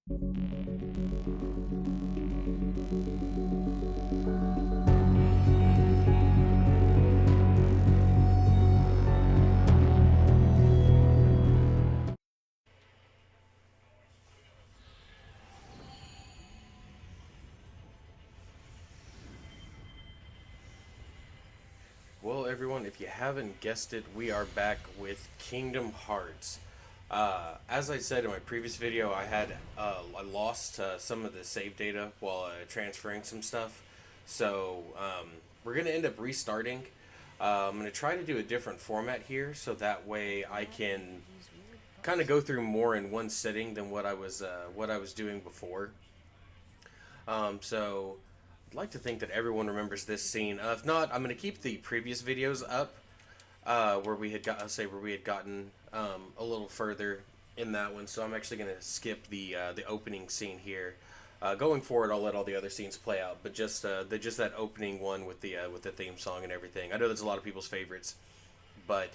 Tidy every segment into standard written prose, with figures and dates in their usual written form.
Well, everyone, if you haven't guessed it, we are back with Kingdom Hearts. As I said in my previous video, I lost some of the save data while transferring some stuff, so we're gonna end up restarting. I'm gonna try to do a different format here, so that way I can kind of go through more in one sitting than what I was doing before. So I'd like to think that everyone remembers this scene. If not, I'm going to keep the previous videos up where we had where we had gotten a little further in that one. So I'm actually going to skip the opening scene here. Going forward, I'll let all the other scenes play out, but just that opening one with the theme song and everything. I know that's a lot of people's favorites, but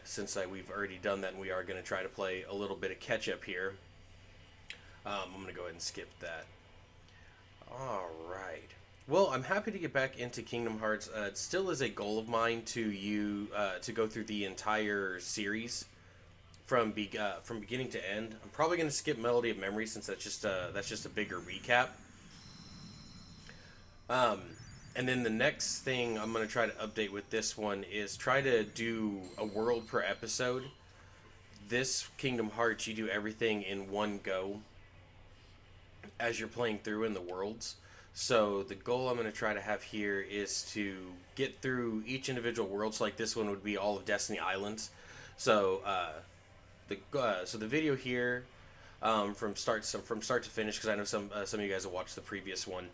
since we've already done that, and we are going to try to play a little bit of catch up here. I'm going to go ahead and skip that. All right. Well, I'm happy to get back into Kingdom Hearts. It still is a goal of mine to go through the entire series from beginning to end. I'm probably going to skip Melody of Memory since that's just a bigger recap. Um, and then the next thing I'm going to try to update with this one is try to do a world per episode. This Kingdom Hearts, you do everything in one go as you're playing through in the worlds. So the goal I'm going to try to have here is to get through each individual world. So like this one would be all of Destiny Islands. So the video here from start to finish, because I know some of you guys have watched the previous one.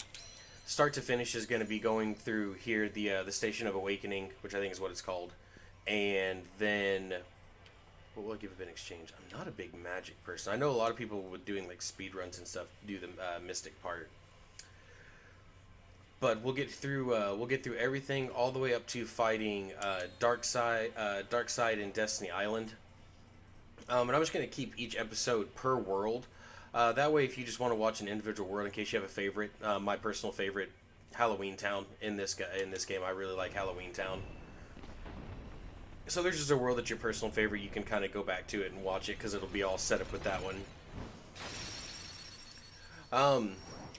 Start to finish is going to be going through here the Station of Awakening, which I think is what it's called, and then what will I give it in exchange? I'm not a big magic person. I know a lot of people with doing like speed runs and stuff do the mystic part, but we'll get through everything all the way up to fighting Dark Side in Destiny Island. And I'm just gonna keep each episode per world. That way, if you just want to watch an individual world, in case you have a favorite, my personal favorite, Halloween Town in this game, I really like Halloween Town. So there's just a world that's your personal favorite. You can kind of go back to it and watch it because it'll be all set up with that one. Um,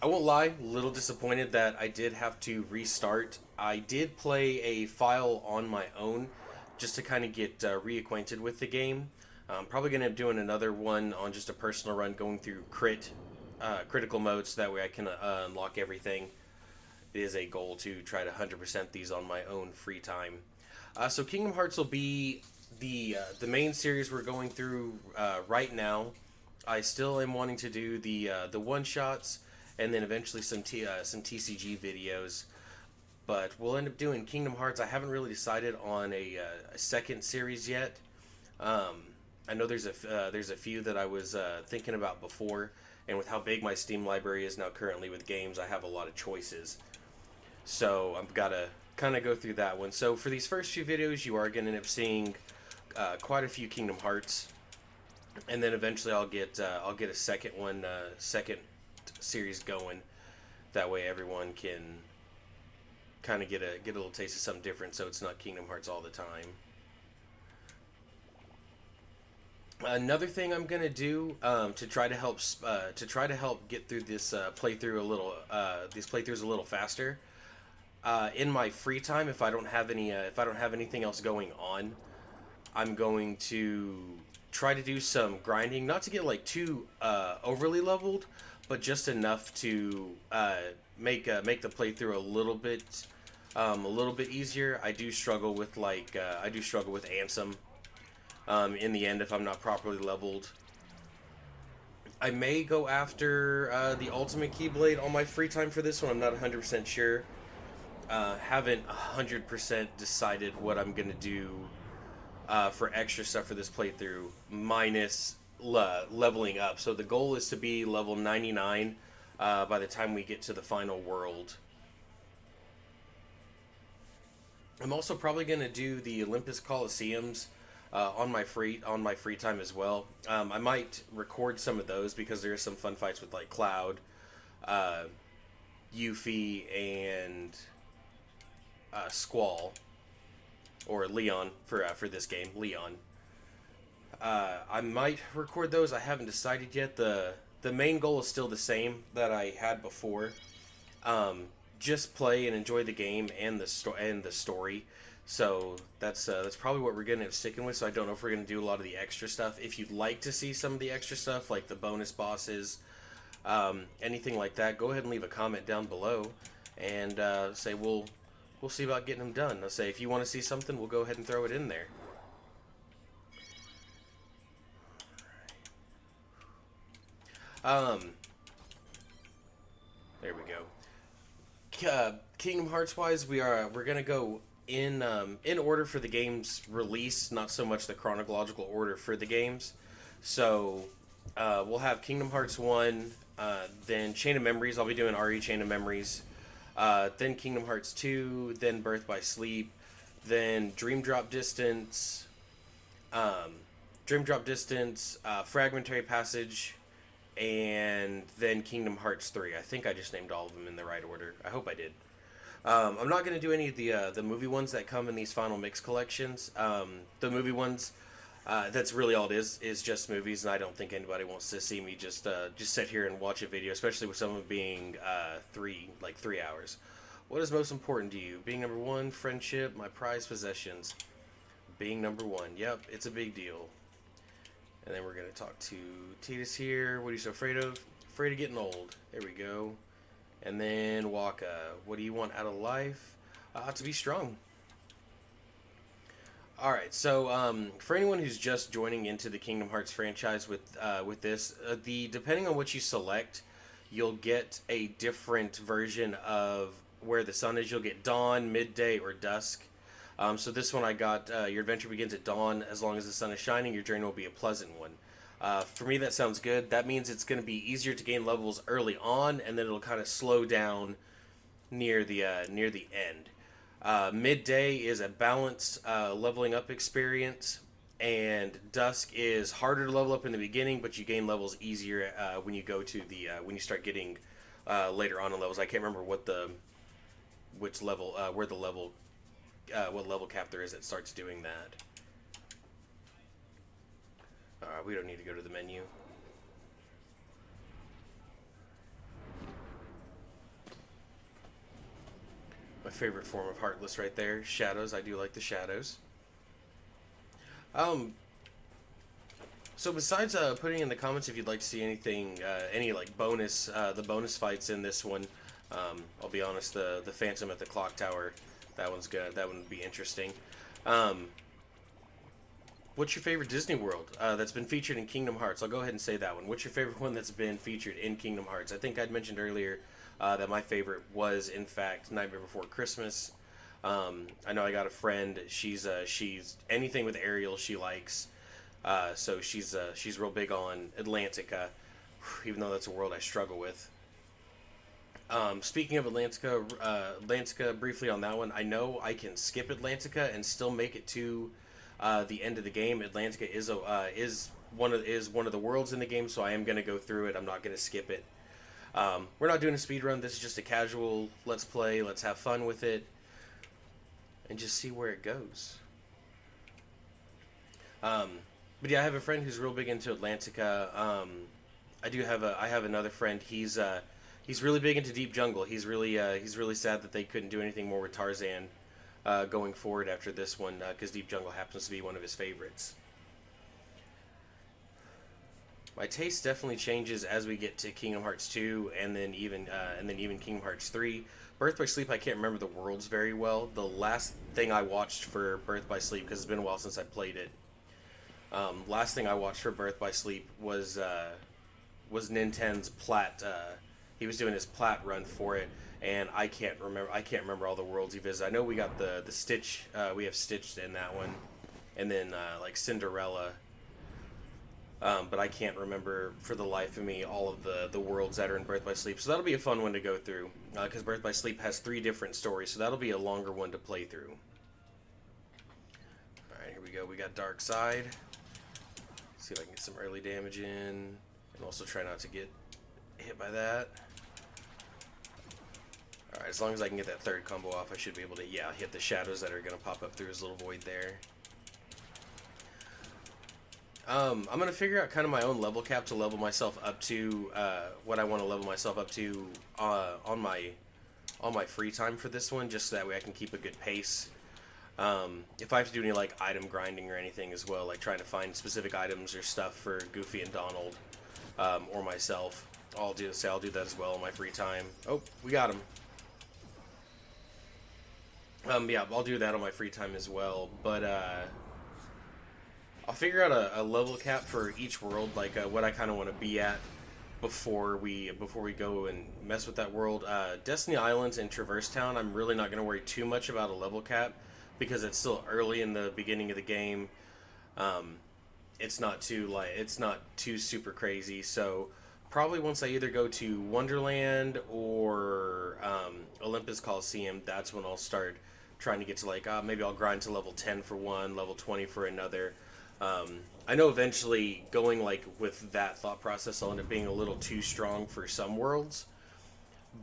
I won't lie, a little disappointed that I did have to restart. I did play a file on my own just to kind of get reacquainted with the game. I'm probably going to end up doing another one on just a personal run going through critical mode so that way I can unlock everything. It is a goal to try to 100% these on my own free time. So Kingdom Hearts will be the main series we're going through right now. I still am wanting to do the one shots and then eventually some TCG videos. But we'll end up doing Kingdom Hearts. I haven't really decided on a second series yet. Um, I know there's a few that I was thinking about before, and with how big my Steam library is now currently with games, I have a lot of choices. So I've got to kind of go through that one. So for these first few videos, you are going to end up seeing quite a few Kingdom Hearts, and then eventually I'll get a second series going. That way everyone can kind of get a little taste of something different, so it's not Kingdom Hearts all the time. Another thing I'm gonna do to try to help get through this playthrough a little these playthroughs a little faster. In my free time, if I don't have anything else going on, I'm going to try to do some grinding, not to get like too overly leveled, but just enough to make the playthrough a little bit easier. I do struggle with Ansem. In the end, if I'm not properly leveled, I may go after the Ultimate Keyblade on my free time for this one. I'm not 100% sure. Haven't 100% decided what I'm gonna do for extra stuff for this playthrough, minus leveling up. So the goal is to be level 99 by the time we get to the final world. I'm also probably gonna do the Olympus Coliseums. on my free time as well. I might record some of those because there are some fun fights with like Cloud, uh, Yuffie, and Squall or Leon for this game. Leon. I might record those. I haven't decided yet. The main goal is still the same that I had before. Just play and enjoy the game and the story. So that's probably what we're gonna end up sticking with. So I don't know if we're gonna do a lot of the extra stuff. If you'd like to see some of the extra stuff, like the bonus bosses, anything like that, go ahead and leave a comment down below, and say we'll see about getting them done. I'll say if you want to see something, we'll go ahead and throw it in there. There we go. Kingdom Hearts wise, we're gonna go in order for the game's release, not so much the chronological order for the games. So we'll have Kingdom Hearts 1, then Chain of Memories. I'll be doing RE Chain of Memories. Then Kingdom Hearts 2, then Birth by Sleep, then Dream Drop Distance, Fragmentary Passage, and then Kingdom Hearts 3. I think I just named all of them in the right order. I hope I did. I'm not going to do any of the movie ones that come in these final mix collections. The movie ones, that's really all it is just movies, and I don't think anybody wants to see me just sit here and watch a video, especially with some of them being 3 hours. What is most important to you? Being number one, friendship, my prized possessions. Being number one. Yep, it's a big deal. And then we're going to talk to Tidus here. What are you so afraid of? Afraid of getting old. There we go. And then Waka. What do you want out of life? To be strong. Alright, so for anyone who's just joining into the Kingdom Hearts franchise with this, depending on what you select, you'll get a different version of where the sun is. You'll get dawn, midday, or dusk. So this one I got, your adventure begins at dawn. As long as the sun is shining, your journey will be a pleasant one. For me, that sounds good. That means it's going to be easier to gain levels early on, and then it'll kind of slow down near the end. Midday is a balanced leveling up experience, and dusk is harder to level up in the beginning, but you gain levels easier when you go to when you start getting later on in levels. I can't remember what level cap there is that starts doing that. We don't need to go to the menu. My favorite form of Heartless right there. Shadows. I do like the shadows. So besides putting in the comments if you'd like to see anything, any like bonus, the bonus fights in this one, I'll be honest, the Phantom at the Clock Tower, that one's good. That one would be interesting. What's your favorite Disney World that's been featured in Kingdom Hearts? I'll go ahead and say that one. What's your favorite one that's been featured in Kingdom Hearts? I think I'd mentioned earlier that my favorite was, in fact, Nightmare Before Christmas. I know I got a friend. She's anything with Ariel she likes. So she's real big on Atlantica, even though that's a world I struggle with. Speaking of Atlantica, briefly on that one, I know I can skip Atlantica and still make it to the end of the game. Atlantica is one of the worlds in the game, so I am going to go through it. I'm not going to skip it. We're not doing a speed run. This is just a casual let's play. Let's have fun with it, and just see where it goes. But yeah, I have a friend who's real big into Atlantica. I have another friend. He's really big into Deep Jungle. He's really sad that they couldn't do anything more with Tarzan going forward after this one, because Deep Jungle happens to be one of his favorites. My taste definitely changes as we get to Kingdom Hearts 2 and then even Kingdom Hearts 3. Birth by Sleep, I can't remember the worlds very well. The last thing I watched for Birth by Sleep, because it's been a while since I played it, last thing I watched for Birth by Sleep was Ninten's Plat. He was doing his Plat run for it, and I can't remember all the worlds he visited. I know we got the Stitch. We have Stitched in that one, and then like Cinderella. But I can't remember for the life of me all of the worlds that are in Birth by Sleep. So that'll be a fun one to go through, because Birth by Sleep has 3 different stories, so that'll be a longer one to play through. Alright, here we we go. We got Dark Side. See if I can get some early damage in. And also try not to get hit by that. Alright, as long as I can get that third combo off, I should be able to, yeah, hit the shadows that are going to pop up through his little void there. I'm going to figure out kind of my own level cap to level myself up to what I want to level myself up to on my free time for this one, just so that way I can keep a good pace. If I have to do any like item grinding or anything as well, like trying to find specific items or stuff for Goofy and Donald or myself, I'll do that as well in my free time. Oh, we got him. Yeah, I'll do that on my free time as well, but I'll figure out a level cap for each world, like what I kind of want to be at before we go and mess with that world. Destiny Islands and Traverse Town, I'm really not going to worry too much about a level cap because it's still early in the beginning of the game. It's not too super crazy. So probably once I either go to Wonderland or Olympus Coliseum, that's when I'll start trying to get to like maybe I'll grind to level 10 for one, level 20 for another. I know eventually going like with that thought process, I'll end up being a little too strong for some worlds,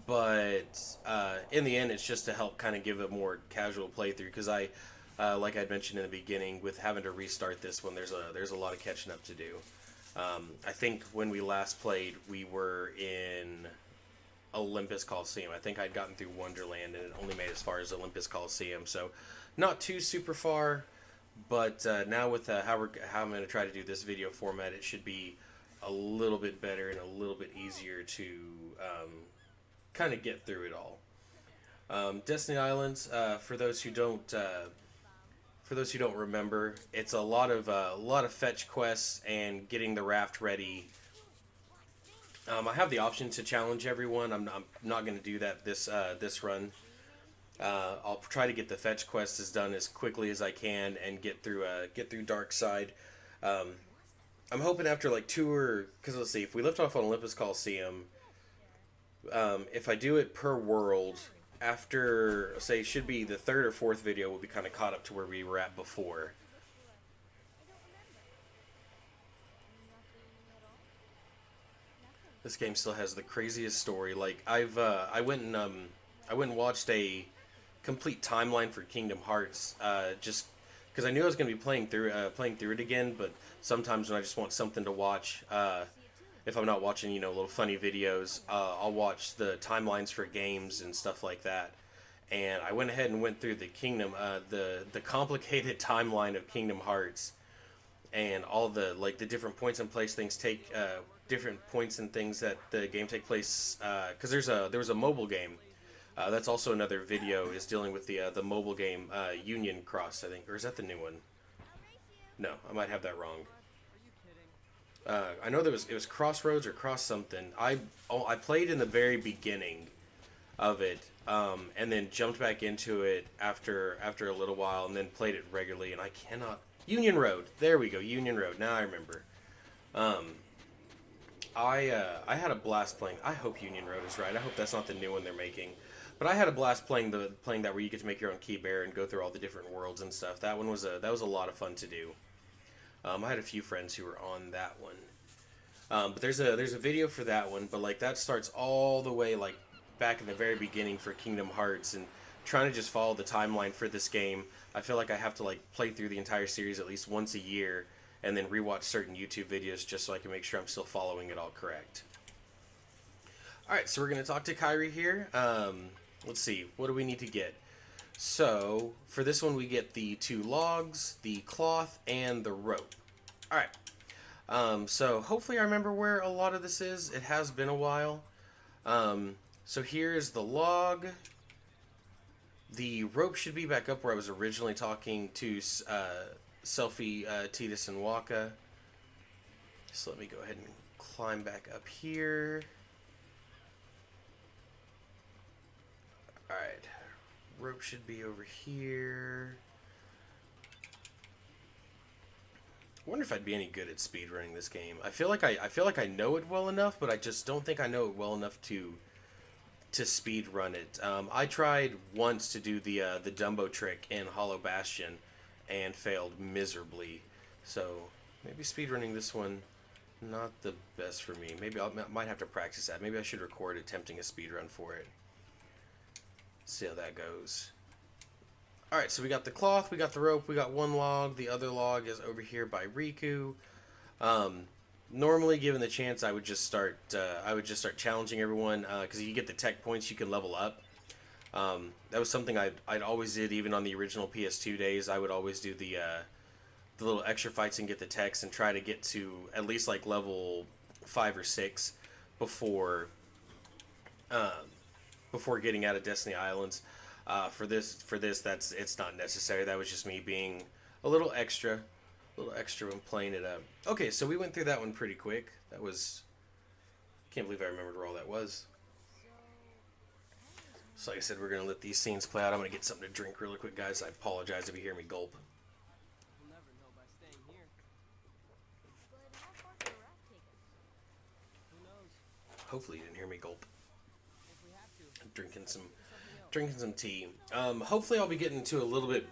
but in the end, it's just to help kind of give a more casual playthrough. Because like I mentioned in the beginning, with having to restart this one, there's a lot of catching up to do. I think when we last played, we were in Olympus Coliseum. I think I'd gotten through Wonderland and it only made as far as Olympus Coliseum, so not too super far. But now with how I'm going to try to do this video format, it should be a little bit better and a little bit easier to kind of get through it all. Destiny Islands, for those who don't remember, it's a lot of fetch quests and getting the raft ready. I have the option to challenge everyone. I'm not going to do that this run. I'll try to get the fetch quests done as quickly as I can and get through Dark Side. I'm hoping after like because let's see, if we lift off on Olympus Coliseum, if I do it per world, after say should be the third or fourth video, we'll be kind of caught up to where we were at before. This game still has the craziest story. Like I went and watched a complete timeline for Kingdom Hearts, just because I knew I was going to be playing through it again. But sometimes when I just want something to watch, if I'm not watching little funny videos, I'll watch the timelines for games and stuff like that. And I went ahead and went through the the complicated timeline of Kingdom Hearts, and all the different points in place things take different points and things that the game take place. Because there was a mobile game. That's also another video, is dealing with the mobile game Union Cross, I think. Or is that the new one? No, I might have that wrong. I know it was Crossroads or Cross something. I played in the very beginning of it, and then jumped back into it after a little while, and then played it regularly. And I cannot Union Road. There we go, Union Road. Now I remember. I had a blast playing. I hope Union Road is right. I hope that's not the new one they're making. But I had a blast playing that where you get to make your own key bear and go through all the different worlds and stuff. That one was a lot of fun to do. I had a few friends who were on that one. But there's a video for that one. But like that starts all the way like back in the very beginning for Kingdom Hearts, and trying to just follow the timeline for this game. I feel like I have to like play through the entire series at least once a year, and then rewatch certain YouTube videos just so I can make sure I'm still following it all correct. Alright, so we're going to talk to Kairi here. Let's see, what do we need to get? So, for this one we get the 2 logs, the cloth, and the rope. Alright, so hopefully I remember where a lot of this is. It has been a while. So here's the log. The rope should be back up where I was originally talking to Selphie, Tidus, and Wakka. So let me go ahead and climb back up here. Alright, rope should be over here. I wonder if I'd be any good at speedrunning this game. I feel like I know it well enough, but I just don't think I know it well enough to speedrun it. I tried once to do the Dumbo trick in Hollow Bastion, and failed miserably. So maybe speedrunning this one, not the best for me. Maybe I might have to practice that. Maybe I should record attempting a speedrun for it. See how that goes. Alright, so we got the cloth, we got the rope, we got one log. The other log is over here by Riku. Normally, given the chance, I would just start challenging everyone, because you get the tech points, you can level up. That was something I'd always did, even on the original PS2 days. I would always do the little extra fights and get the techs and try to get to at least like level 5 or 6 before getting out of Destiny Islands. For this, it's not necessary. That was just me being a little extra when playing it up. Okay, so we went through that one pretty quick. That was, can't believe I remembered where all that was. So like I said, we're gonna let these scenes play out. I'm gonna get something to drink really quick, guys. I apologize if you hear me gulp. We'll never know by staying here. But how far can a raft take us? Who knows? Hopefully you didn't hear me gulp. If we have to. I'm drinking some tea. Hopefully I'll be getting to a little bit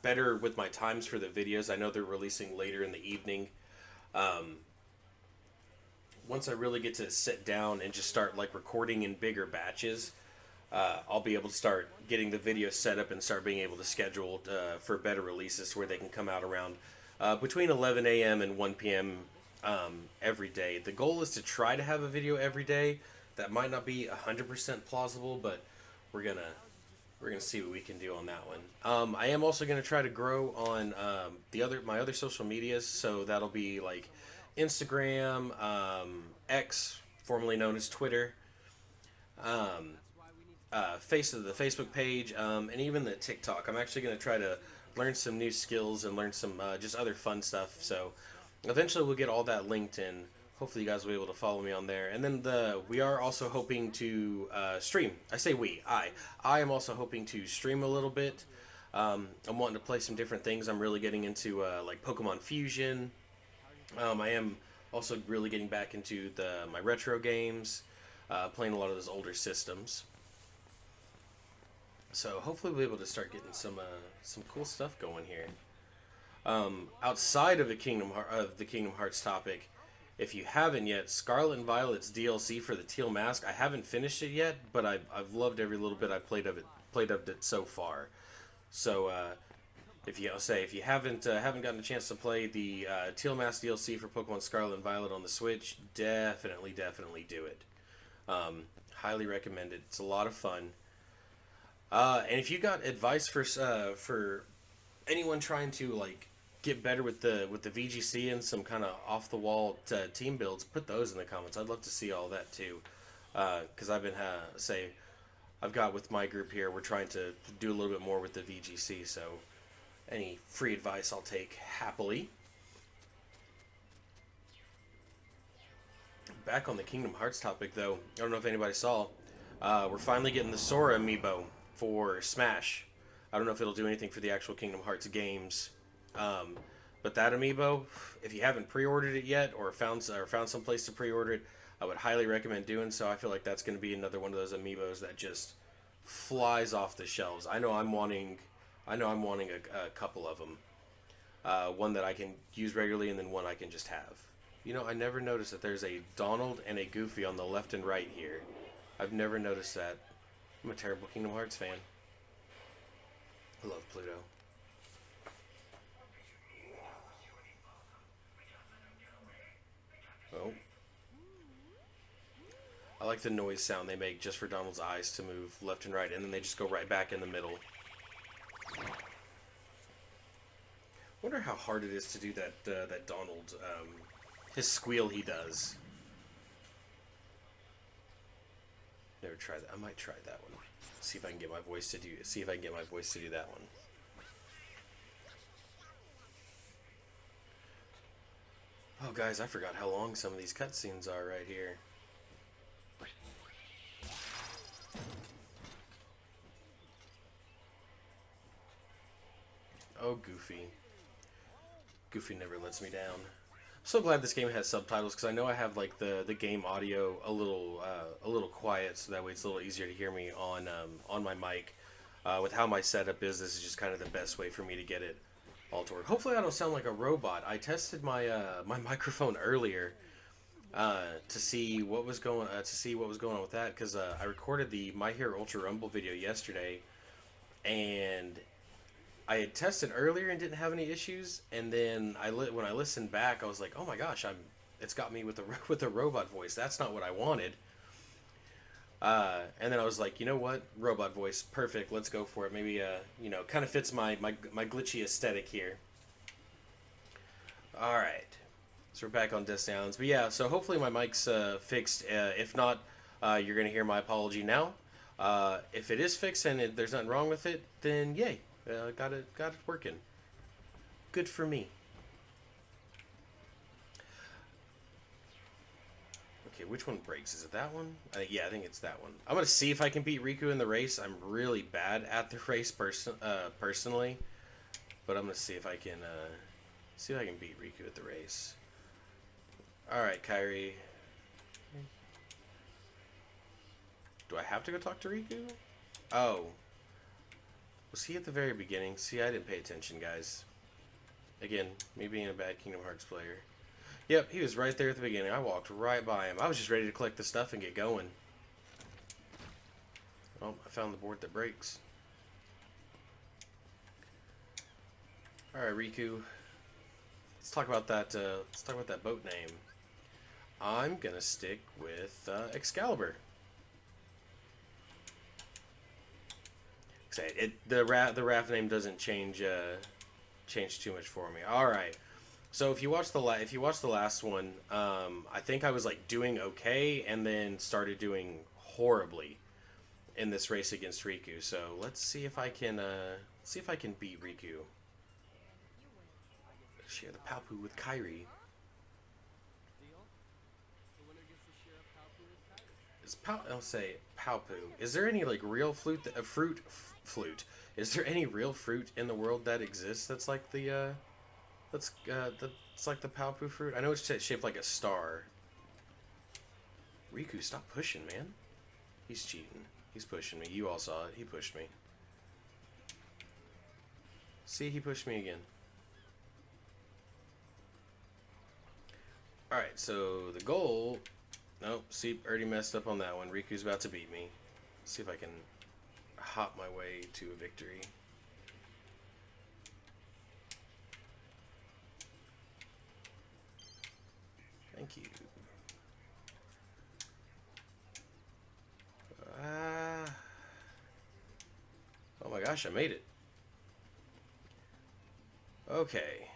better with my times for the videos. I know they're releasing later in the evening. Once I really get to sit down and just start like recording in bigger batches, I'll be able to start getting the videos set up and start being able to schedule for better releases where they can come out around between 11 a.m. and 1 p.m. Every day. The goal is to try to have a video every day. That might not be 100% plausible, but we're gonna see what we can do on that one. I am also gonna try to grow on my other social medias, so that'll be like Instagram, X, formerly known as Twitter, the Facebook page, and even the TikTok. I'm actually gonna try to learn some new skills and learn some just other fun stuff. So eventually we'll get all that linked in. Hopefully you guys will be able to follow me on there. And then we are also hoping to stream. I say we. I am also hoping to stream a little bit. I'm wanting to play some different things. I'm really getting into like Pokemon Fusion. I am also really getting back into my retro games, playing a lot of those older systems. So hopefully we'll be able to start getting some cool stuff going here. Outside of the Kingdom Hearts topic, if you haven't yet, Scarlet and Violet's DLC for the Teal Mask, I haven't finished it yet, but I've loved every little bit I've played of it so far. So if you haven't gotten a chance to play the Teal Mask DLC for Pokemon Scarlet and Violet on the Switch, definitely do it. Highly recommend it. It's a lot of fun. And if you got advice for anyone trying to like get better with the VGC and some kind of off the wall team builds, put those in the comments. I'd love to see all that too, because I've been I've got with my group here, we're trying to do a little bit more with the VGC. So any free advice I'll take happily. Back on the Kingdom Hearts topic though, I don't know if anybody saw, we're finally getting the Sora amiibo for Smash. I don't know if it'll do anything for the actual Kingdom Hearts games. But that amiibo, if you haven't pre-ordered it yet or found some place to pre-order it, I would highly recommend doing so. I feel like that's going to be another one of those amiibos that just flies off the shelves. I know I'm wanting a couple of them. One that I can use regularly and then one I can just have. You know, I never noticed that there's a Donald and a Goofy on the left and right here. I've never noticed that. I'm a terrible Kingdom Hearts fan. I love Pluto. Oh. I like the noise sound they make just for Donald's eyes to move left and right, and then they just go right back in the middle. Wonder how hard it is to do that Donald, his squeal he does. Never tried that. I might try that one. See if I can get my voice to do that one. Oh, guys, I forgot how long some of these cutscenes are right here. Oh, Goofy. Goofy never lets me down. So glad this game has subtitles, because I know I have like the game audio a little quiet, so that way it's a little easier to hear me on my mic. With how my setup is, this is just kind of the best way for me to get it all to work. Hopefully I don't sound like a robot. I tested my my microphone earlier to see what was going on with that, because I recorded the My Hero Ultra Rumble video yesterday, and I had tested earlier and didn't have any issues, and then when I listened back, I was like, oh my gosh, it's got me with the with a robot voice. That's not what I wanted. And then I was like, you know what, robot voice, perfect. Let's go for it. Maybe you know, kind of fits my glitchy aesthetic here. All right, so we're back on Destiny Islands, but yeah. So hopefully my mic's fixed. If not, you're gonna hear my apology now. If it is fixed and there's nothing wrong with it, then yay, got it working. Good for me. Okay, which one breaks? Is it that one? Yeah, I think it's that one. I'm gonna see if I can beat Riku in the race. I'm really bad at the race personally, but I'm gonna see if I can beat Riku at the race. All right, Kairi. Do I have to go talk to Riku? Oh, was he at the very beginning? See, I didn't pay attention, guys. Again, me being a bad Kingdom Hearts player. Yep, he was right there at the beginning. I walked right by him. I was just ready to collect the stuff and get going. Oh, I found the board that breaks. Alright, Riku. Let's talk about that boat name. I'm gonna stick with Excalibur. The raft name doesn't change too much for me. All right. So if you watch the last one, I think I was like doing okay, and then started doing horribly in this race against Riku. So let's see if I can beat Riku. Share the Palpu with Kairi. Deal? The winner gets to share a Palpu with Kyrie. I'll say Palpu. Is there any like real fruit? Is there any real fruit in the world that exists that's like the it's like the Palpu fruit? I know it's shaped like a star. Riku, stop pushing, man. He's cheating. He's pushing me. You all saw it. He pushed me. See, he pushed me again. Alright, so the goal... Nope, see, already messed up on that one. Riku's about to beat me. Let's see if I can hop my way to a victory. Thank you. Oh my gosh, I made it. Okay.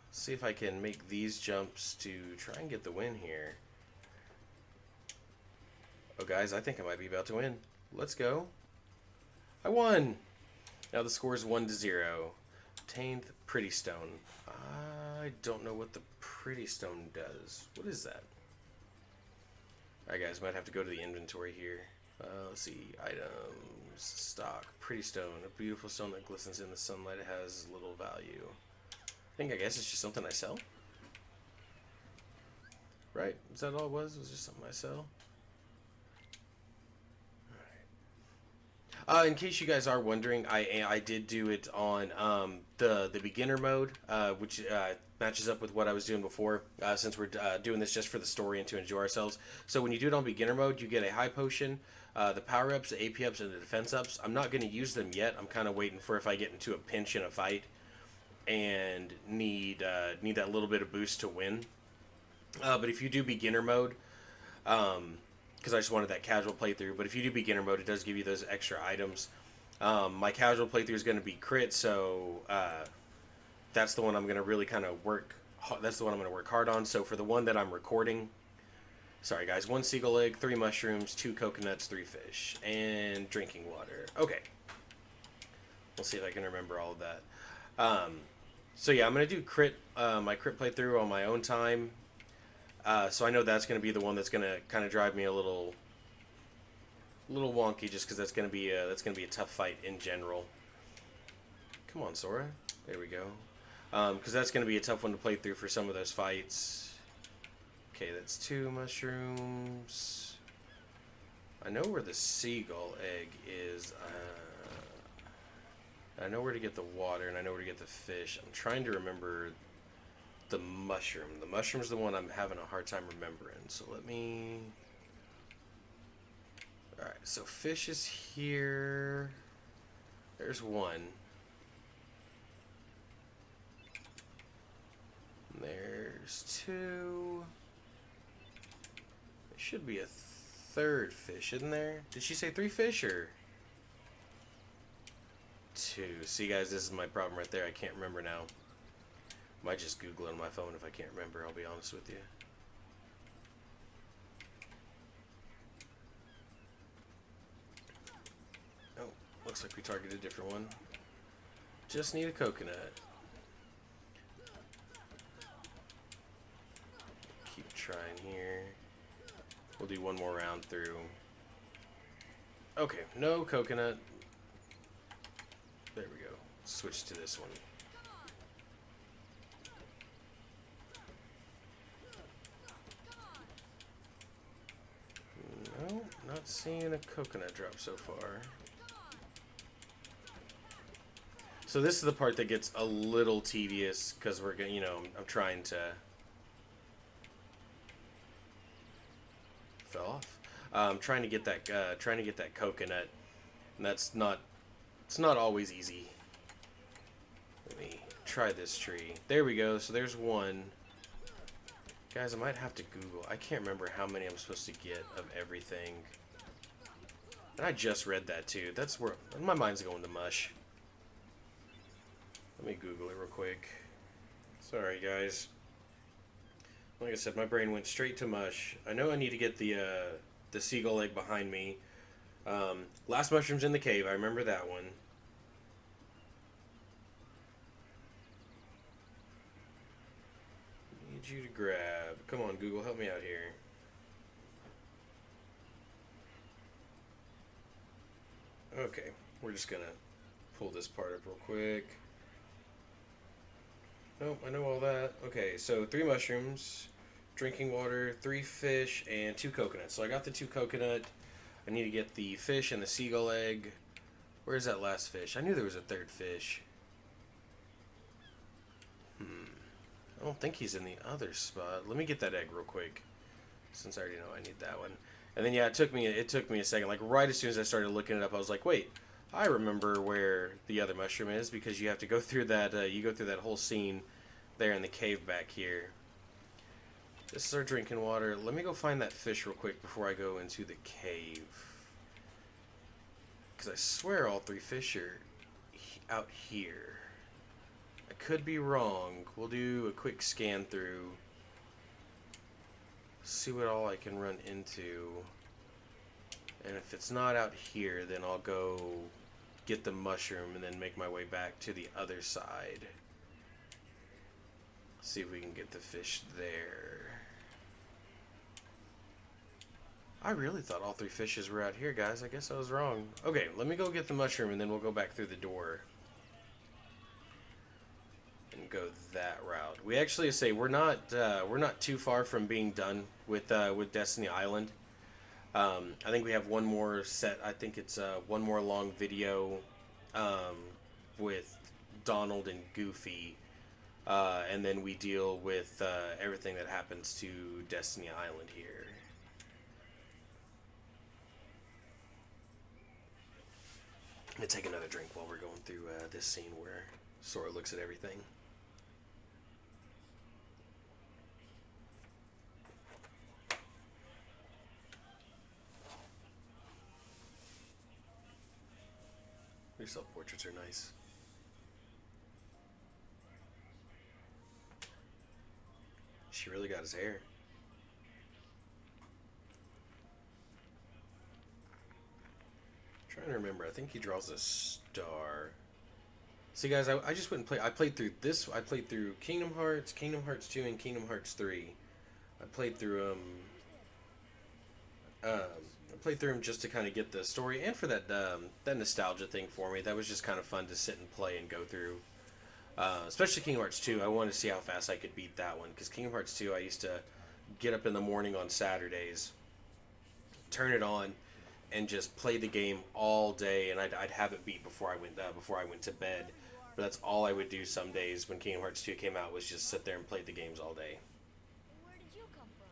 Let's see if I can make these jumps to try and get the win here. Oh guys, I think I might be about to win. Let's go. I won! Now the score is 1-0. Obtained Pretty Stone. I don't know what the Pretty Stone does. What is that? Alright guys, might have to go to the inventory here. Let's see. Items. Stock. Pretty Stone. A beautiful stone that glistens in the sunlight. It has little value. I guess it's just something I sell. Right? Is that all it was? It was just something I sell? In case you guys are wondering, I did do it on the beginner mode, which matches up with what I was doing before, since we're doing this just for the story and to enjoy ourselves. So when you do it on beginner mode, you get a high potion, the power ups, the AP ups, and the defense ups. I'm not going to use them yet. I'm kind of waiting for if I get into a pinch in a fight and need that little bit of boost to win. But if you do beginner mode, because I just wanted that casual playthrough. But if you do beginner mode, it does give you those extra items. My casual playthrough is going to be crit, so that's the one I'm going to really kind of work. That's the one I'm going to work hard on. So for the one that I'm recording, sorry guys, 1 seagull egg, 3 mushrooms, 2 coconuts, 3 fish, and drinking water. Okay, we'll see if I can remember all of that. So yeah, I'm going to do crit, my crit playthrough on my own time. So I know that's going to be the one that's going to kind of drive me a little wonky, just because that's going to be a tough fight in general. Come on, Sora. There we go. Because that's going to be a tough one to play through for some of those fights. Okay, that's 2 mushrooms. I know where the seagull egg is. I know where to get the water, and I know where to get the fish. I'm trying to remember the mushroom. The mushroom's the one I'm having a hard time remembering. So let me... Alright, so fish is here. There's one. There's two. There should be a third fish, isn't there? Did she say 3 fish or... 2. See, guys, this is my problem right there. I can't remember now. Might just Google it on my phone if I can't remember, I'll be honest with you. Oh, looks like we targeted a different one. Just need a coconut. Keep trying here. We'll do one more round through. Okay, no coconut. There we go. Switch to this one. No, not seeing a coconut drop so far. So this is the part that gets a little tedious because we're gonna, I'm trying to... Fell off. Trying to get that coconut, and that's not... It's not always easy. Let me try this tree. There we go. So there's one. Guys, I might have to Google. I can't remember how many I'm supposed to get of everything. And I just read that too. That's where my mind's going to mush. Let me Google it real quick. Sorry, guys. Like I said, my brain went straight to mush. I know I need to get the seagull egg behind me. Last mushroom's in the cave. I remember that one. Need you to grab. Come on, Google, help me out here. Okay, we're just gonna pull this part up real quick. Nope, I know all that. Okay, so 3 mushrooms, drinking water, 3 fish, and 2 coconuts. So I got the 2 coconut. I need to get the fish and the seagull egg. Where's that last fish? I knew there was a 3rd fish. I don't think he's in the other spot. Let me get that egg real quick, since I already know I need that one. And then yeah, it took me a second. Like right as soon as I started looking it up, I was like, wait, I remember where the other mushroom is, because you have to go through that. You go through that whole scene there in the cave back here. This is our drinking water. Let me go find that fish real quick before I go into the cave. Because I swear all 3 fish are out here. I could be wrong. We'll do a quick scan through. See what all I can run into. And if it's not out here, then I'll go get the mushroom and then make my way back to the other side. See if we can get the fish there. I really thought all 3 fishes were out here, guys. I guess I was wrong. Okay, let me go get the mushroom and then we'll go back through the door. And go that route. We actually say we're not too far from being done with Destiny Island. I think we have one more set. I think it's one more long video with Donald and Goofy, and then we deal with everything that happens to Destiny Island here. I'm gonna take another drink while we're going through this scene where Sora looks at everything. Your self-portraits are nice. She really got his hair. I'm trying to remember. I think he draws a star. See, guys, I just went and played. I played through this. I played through Kingdom Hearts 2, and Kingdom Hearts 3. I played through I played through them just to kind of get the story and for that that nostalgia thing for me. That was just kind of fun to sit and play and go through. Especially Kingdom Hearts 2. I wanted to see how fast I could beat that one, because Kingdom Hearts 2, I used to get up in the morning on Saturdays, turn it on, and just play the game all day, and I'd have it beat before I went to bed. But that's all I would do some days when Kingdom Hearts 2 came out, was just sit there and play the games all day. Where did you come from?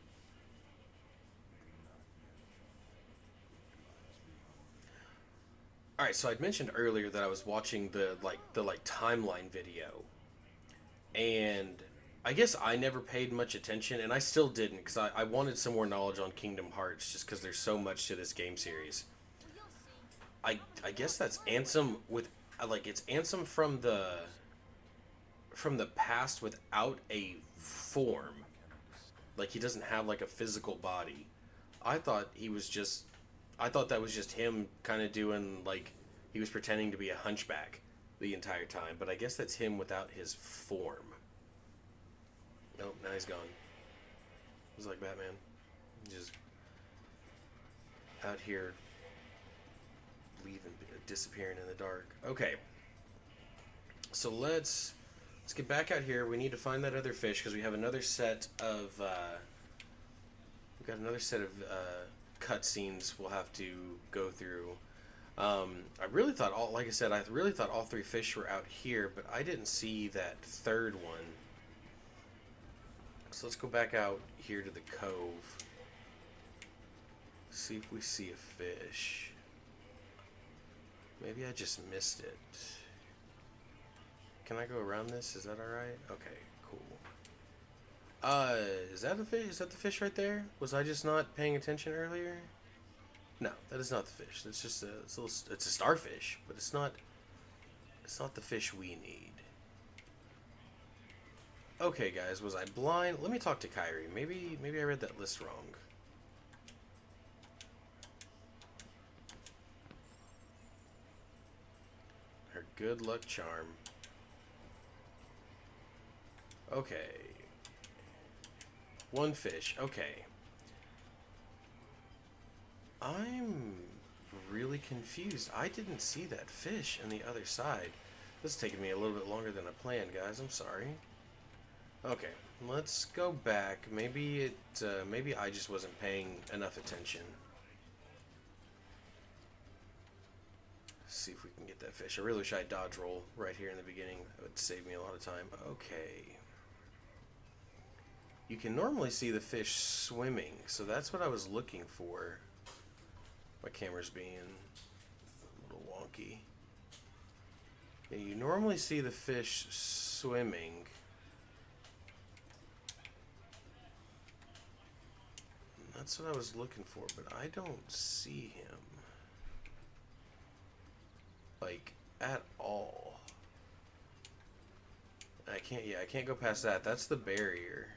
All right, so I'd mentioned earlier that I was watching the timeline video, and I guess I never paid much attention, and I still didn't, because I wanted some more knowledge on Kingdom Hearts, just because there's so much to this game series. Well, you'll see. I guess that's Ansem with, like, it's Ansem from the past without a form. Like, he doesn't have like a physical body. I thought that was just him kind of doing, like, he was pretending to be a hunchback the entire time, but I guess that's him without his form. Nope, now he's gone. He's like Batman. Just out here leaving, disappearing in the dark. Okay. So let's get back out here. We need to find that other fish, because we have another set of we've got another set of cutscenes we'll have to go through. I really thought like I said, I really thought all three fish were out here, but I didn't see that third one. So let's go back out here to the cove. See if we see a fish. Maybe I just missed it. Can I go around this? Is that alright? Okay, cool. Is that a fish? Is that the fish right there? Was I just not paying attention earlier? No, that is not the fish. That's just it's a starfish, but it's not the fish we need. Okay, guys, was I blind? Let me talk to Kairi. Maybe I read that list wrong. Her good luck charm. Okay. One fish. Okay. I'm really confused. I didn't see that fish on the other side. This is taking me a little bit longer than I planned, guys. I'm sorry. Okay, let's go back. Maybe maybe I just wasn't paying enough attention. See if we can get that fish. I really wish I dodge roll right here in the beginning. That would save me a lot of time. Okay. You can normally see the fish swimming, so that's what I was looking for. My camera's being a little wonky. Yeah, you normally see the fish swimming. That's what I was looking for, but I don't see him. Like, at all. I can't go past that. That's the barrier.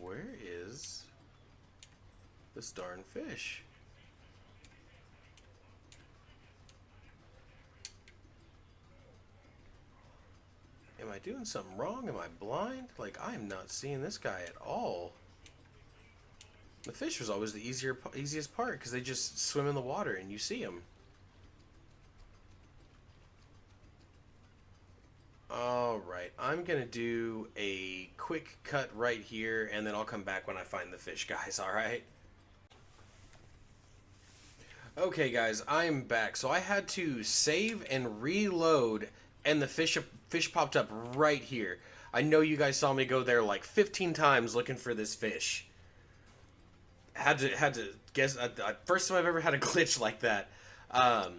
Where is this darn fish? Am I doing something wrong? Am I blind? Like, I am not seeing this guy at all. The fish was always the easiest part, because they just swim in the water and you see them. Alright, I'm going to do a quick cut right here, and then I'll come back when I find the fish, guys, alright? Okay, guys, I'm back. So I had to save and reload, and the fish popped up right here. I know you guys saw me go there like 15 times looking for this fish. Had to guess. First time I've ever had a glitch like that. I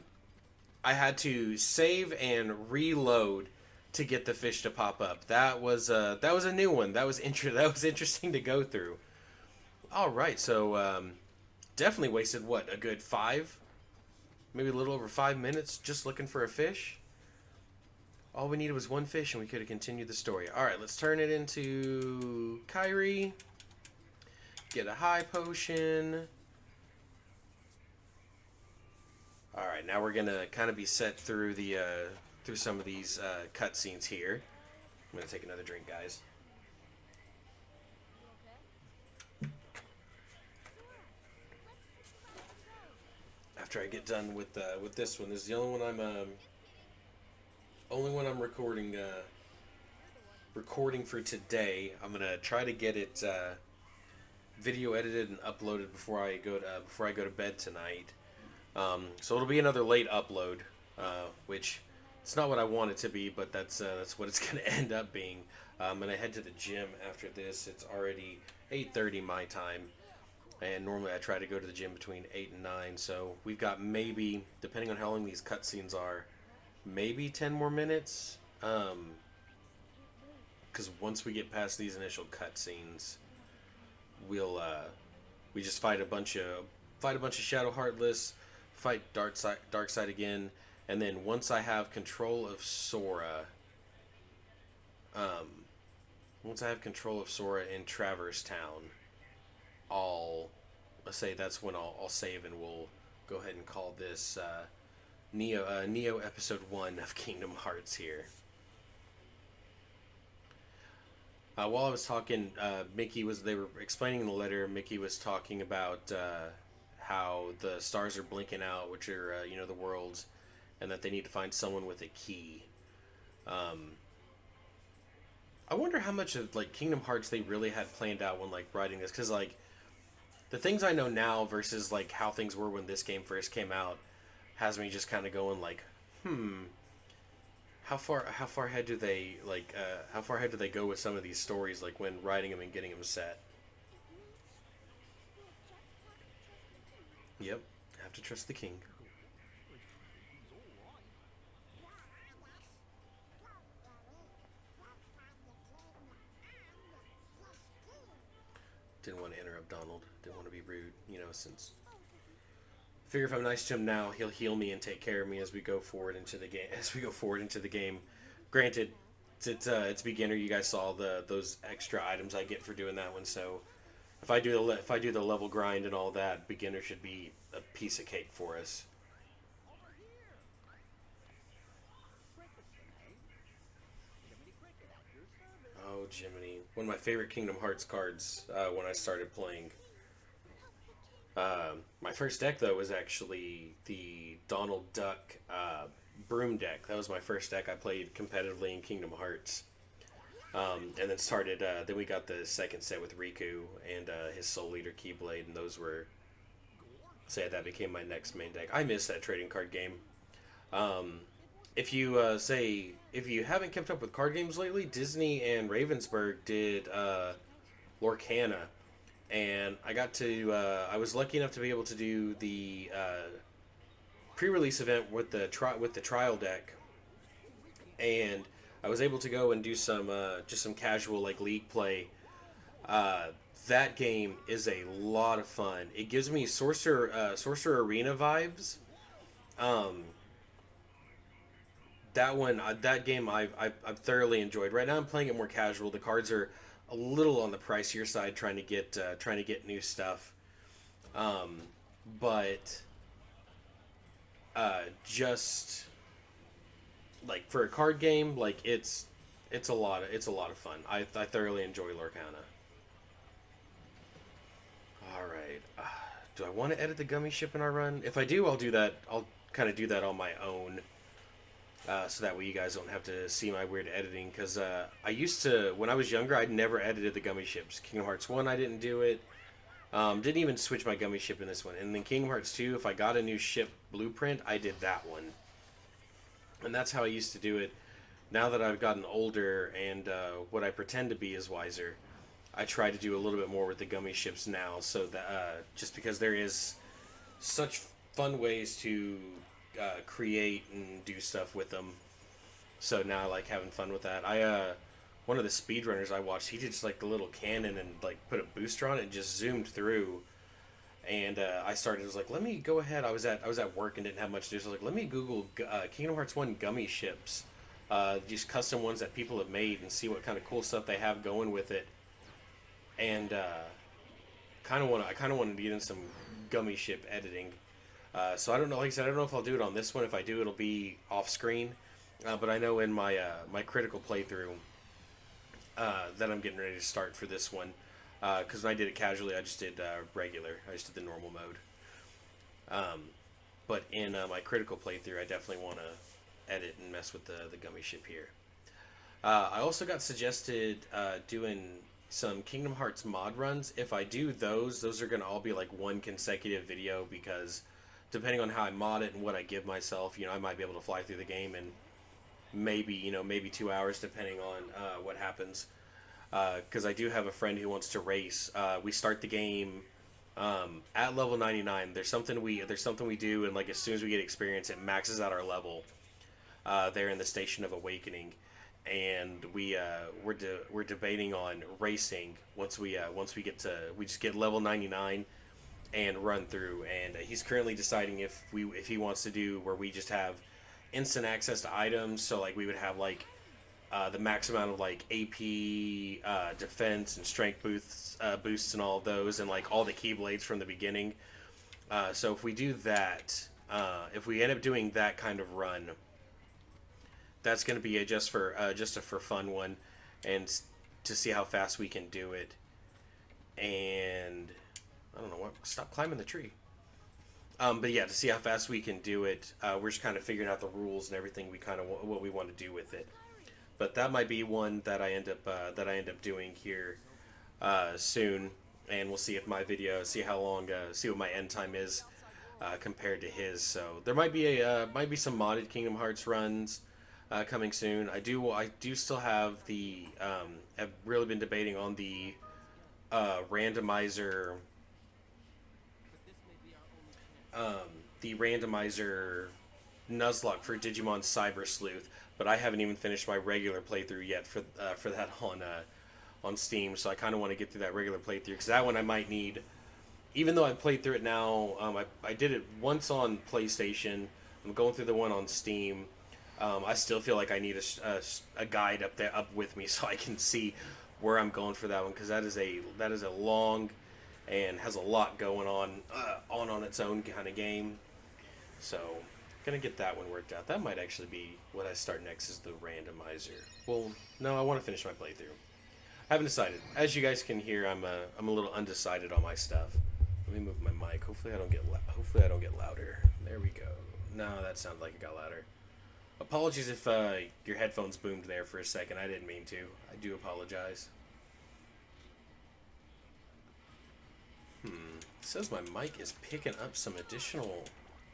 had to save and reload to get the fish to pop up. That was a new one. That was interesting to go through. All right, so definitely wasted what, a good 5, maybe a little over 5 minutes just looking for a fish. All we needed was one fish, and we could have continued the story. All right, let's turn it into Kairi. Get a high potion. All right, now we're gonna kind of be set through the through some of these cutscenes here. I'm gonna take another drink, guys. You okay? Sure. Let's go. after I get done with this one. This is the only one I'm recording for today. I'm gonna try to get it video edited and uploaded before I go to bed tonight. So it'll be another late upload, which it's not what I want it to be, but that's what it's gonna end up being. I'm gonna head to the gym after this. It's already 8:30 my time, and normally I try to go to the gym between 8 and 9. So we've got maybe, depending on how long these cutscenes are, maybe 10 more minutes. Because once we get past these initial cutscenes, we just fight a bunch of Shadow Heartless, fight Darkseid again, and then once I have control of Sora, in Traverse Town, I'll say that's when I'll save, and we'll go ahead and call this Neo Episode 1 of Kingdom Hearts here. While I was talking, they were explaining in the letter, Mickey was talking about how the stars are blinking out, which are, the worlds, and that they need to find someone with a key. I wonder how much of, like, Kingdom Hearts they really had planned out when, like, writing this, because, like, the things I know now versus, like, how things were when this game first came out has me just kind of going, like, how far ahead do they go with some of these stories, like when writing them and getting them set? Yep, have to trust the king. Didn't want to interrupt Donald. Didn't want to be rude, since figure if I'm nice to him now, he'll heal me and take care of me as we go forward into the game. Granted, it's beginner. You guys saw those extra items I get for doing that one. So if I do the level grind and all that, beginner should be a piece of cake for us. Oh, Jiminy. One of my favorite Kingdom Hearts cards when I started playing. My first deck, though, was actually the Donald Duck Broom deck. That was my first deck I played competitively in Kingdom Hearts. And then we got the second set with Riku and his Soul Eater Keyblade, and that became my next main deck. I miss that trading card game. If you haven't kept up with card games lately, Disney and Ravensburg did Lorcana, and I was lucky enough to be able to do the pre-release event with the trial deck, and I was able to go and do some casual, like, league play. That game is a lot of fun. It gives me Sorcerer Arena vibes. That game I've thoroughly enjoyed. Right now I'm playing it more casual. The cards are a little on the pricier side, trying to get new stuff. But just like for a card game, like it's a lot of fun. I thoroughly enjoy Lorcana. All right. Do I want to edit the gummy ship in our run? If I do, I'll do that. I'll kind of do that on my own. So that way you guys don't have to see my weird editing, because I used to, when I was younger, I'd never edited the gummy ships. Kingdom Hearts 1, I didn't do it. Didn't even switch my gummy ship in this one. And then Kingdom Hearts 2, if I got a new ship blueprint, I did that one. And that's how I used to do it. Now that I've gotten older and what I pretend to be is wiser, I try to do a little bit more with the gummy ships now, so that just because there is such fun ways to create and do stuff with them. So now I like having fun with that. One of the speedrunners I watched, he did just like the little cannon and like put a booster on it and just zoomed through. And I was like, let me go ahead. I was at work and didn't have much to do, so I was like, let me Google Kingdom Hearts 1 gummy ships, just custom ones that people have made, and see what kind of cool stuff they have going with it. And I kind of want to get in some gummy ship editing. So I don't know. Like I said, I don't know if I'll do it on this one. If I do, it'll be off screen. But I know in my my critical playthrough that I'm getting ready to start for this one. Because when I did it casually, I just did regular. I just did the normal mode. but in my critical playthrough, I definitely want to edit and mess with the gummy ship here. I also got suggested doing some Kingdom Hearts mod runs. If I do those are going to all be like one consecutive video, because depending on how I mod it and what I give myself, I might be able to fly through the game in maybe 2 hours, depending on what happens. Because I do have a friend who wants to race. We start the game at level 99. There's something we do, and like as soon as we get experience, it maxes out our level there in the Station of Awakening. And we're debating on racing once we just get level 99 and run through. And he's currently deciding if he wants to do where we just have instant access to items. So like we would have like the max amount of like AP, defense, and strength boosts and all of those, and like all the keyblades from the beginning. So if we do that, if we end up doing that kind of run, that's going to be just a for fun one, and to see how fast we can do it. And I don't know what. Stop climbing the tree. But yeah, to see how fast we can do it, we're just kind of figuring out the rules and everything. What we want to do with it. But that might be one that I end up doing here soon, and we'll see if my video, see what my end time is compared to his. So there might be some modded Kingdom Hearts runs coming soon. I do still have I've really been debating on the randomizer. The randomizer Nuzlocke for Digimon Cyber Sleuth, but I haven't even finished my regular playthrough yet for that on Steam. So I kind of want to get through that regular playthrough, because that one I might need. Even though I played through it now, I did it once on PlayStation. I'm going through the one on Steam. I still feel like I need a guide up with me so I can see where I'm going for that one, because that is a long and has a lot going on its own kind of game. So gonna get that one worked out. That might actually be what I start next, is the randomizer. Well, no, I want to finish my playthrough. I haven't decided. As you guys can hear, I'm a little undecided on my stuff. Let me move my mic. Hopefully I don't get louder. There we go. No, that sounded like it got louder. Apologies if your headphones boomed there for a second. I didn't mean to. I do apologize. It says my mic is picking up some additional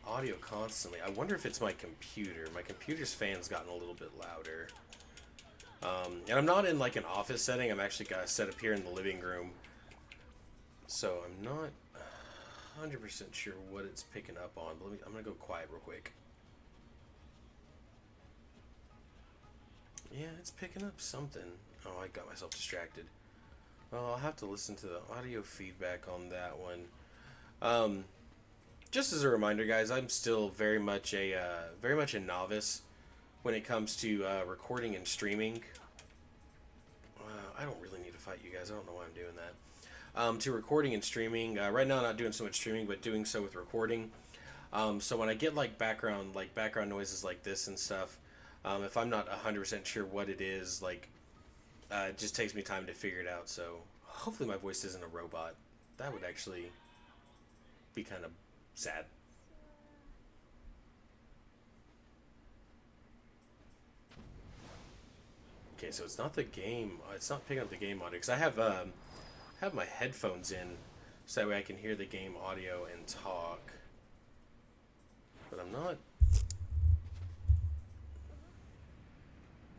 audio constantly. I wonder if it's my computer. My computer's fan's gotten a little bit louder. And I'm not in like an office setting. I'm actually got set up here in the living room. So I'm not 100% sure what it's picking up on. But I'm going to go quiet real quick. Yeah, it's picking up something. Oh, I got myself distracted. Oh, I'll have to listen to the audio feedback on that one. Just as a reminder, guys, I'm still very much a novice when it comes to recording and streaming. I don't really need to fight you guys. I don't know why I'm doing that. To recording and streaming. Right now, I'm not doing so much streaming, but doing so with recording. So when I get like background noises like this and stuff, if I'm not 100% sure what it is, like it just takes me time to figure it out. So hopefully my voice isn't a robot. That would actually be kind of sad. Okay, so it's not the game. It's not picking up the game audio, because I have my headphones in, so that way I can hear the game audio and talk. But I'm not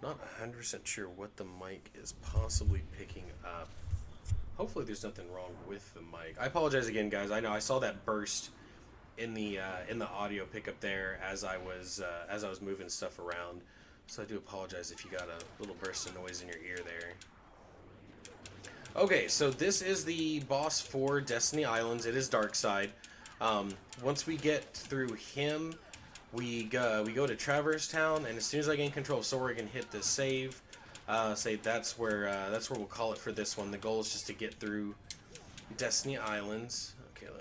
100% sure what the mic is possibly picking up. Hopefully there's nothing wrong with the mic. I apologize again, guys. I know I saw that burst in the audio pickup there as I was moving stuff around. So I do apologize if you got a little burst of noise in your ear there. Okay, so this is the boss for Destiny Islands. It is Darkside. Once we get through him, we go to Traverse Town, and as soon as I gain control of Sora, I can hit the save. Say that's where we'll call it for this one. The goal is just to get through Destiny Islands. Okay,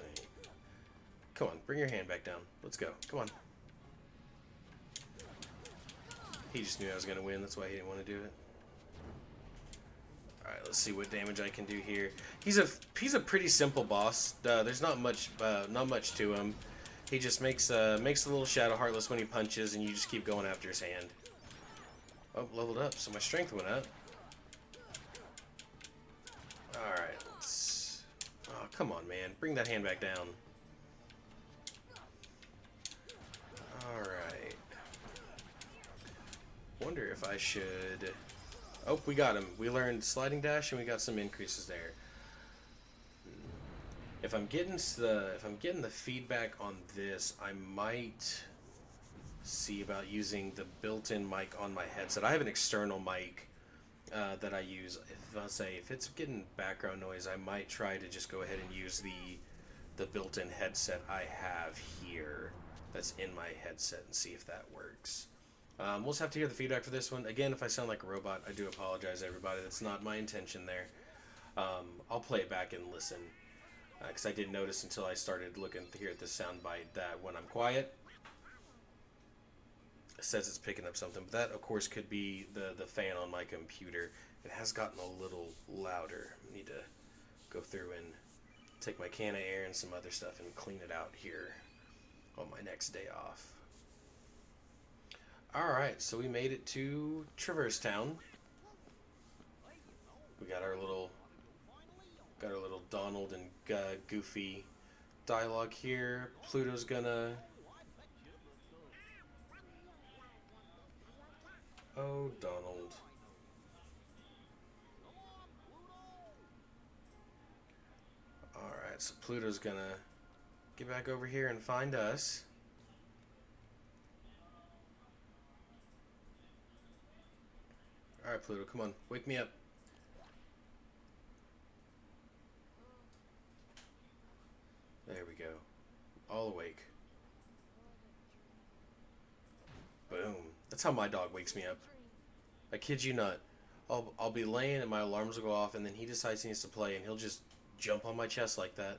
come on, bring your hand back down. Let's go. Come on. He just knew I was gonna win. That's why he didn't want to do it. All right, let's see what damage I can do here. He's a pretty simple boss. There's not much to him. He just makes makes a little shadow heartless when he punches, and you just keep going after his hand. Oh, leveled up, so my strength went up. Alright, let's... Oh, come on, man. Bring that hand back down. Alright. Wonder if I should... Oh, we got him. We learned sliding dash, and we got some increases there. If I'm getting the feedback on this, I might see about using the built-in mic on my headset. I have an external mic that I use. If it's getting background noise, I might try to just go ahead and use the built-in headset I have here that's in my headset and see if that works. We'll just have to hear the feedback for this one. Again, if I sound like a robot, I do apologize, everybody. That's not my intention there. I'll play it back and listen. Because I didn't notice until I started looking here at this soundbite that when I'm quiet, it says it's picking up something. But that, of course, could be the fan on my computer. It has gotten a little louder. I need to go through and take my can of air and some other stuff and clean it out here on my next day off. Alright, so we made it to Traverse Town. We got our little Donald and Goofy dialogue here. Pluto's gonna... Oh, Donald. Alright, so Pluto's gonna get back over here and find us. Alright, Pluto, come on. Wake me up. There we go. All awake. Boom. That's how my dog wakes me up. I kid you not. I'll be laying and my alarms will go off, and then he decides he needs to play, and he'll just jump on my chest like that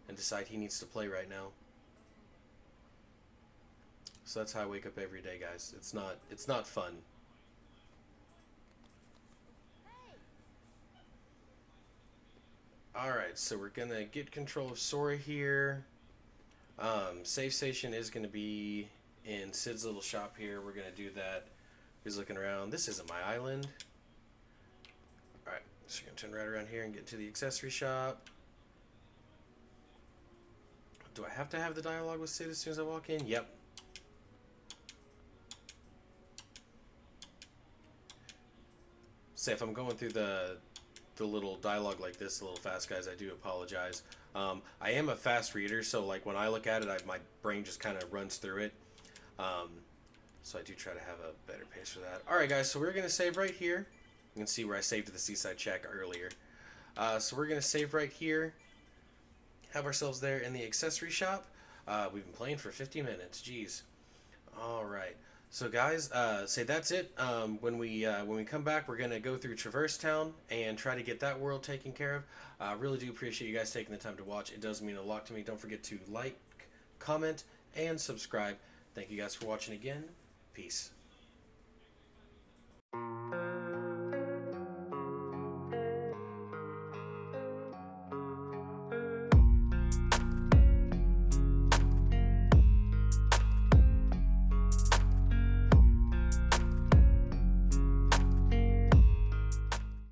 and decide he needs to play right now. So that's how I wake up every day, guys. It's not fun. Alright, so we're gonna get control of Sora here. Safe station is gonna be in Sid's little shop here. We're gonna do that. He's looking around. This isn't my island. Alright, so we're gonna turn right around here and get to the accessory shop. Do I have to have the dialogue with Sid as soon as I walk in? Yep. Say if I'm going through the little dialogue like this a little fast, guys, I do apologize. I am a fast reader, so like when I look at it, my brain just kind of runs through it. So I do try to have a better pace for that. Alright guys, so we're going to save right here. You can see where I saved the Seaside Shack earlier. So we're going to save right here. Have ourselves there in the accessory shop. We've been playing for 50 minutes. Jeez. Alright. So guys, say that's it. When we come back, we're gonna go through Traverse Town and try to get that world taken care of. I really do appreciate you guys taking the time to watch. It does mean a lot to me. Don't forget to like, comment, and subscribe. Thank you guys for watching again. Peace.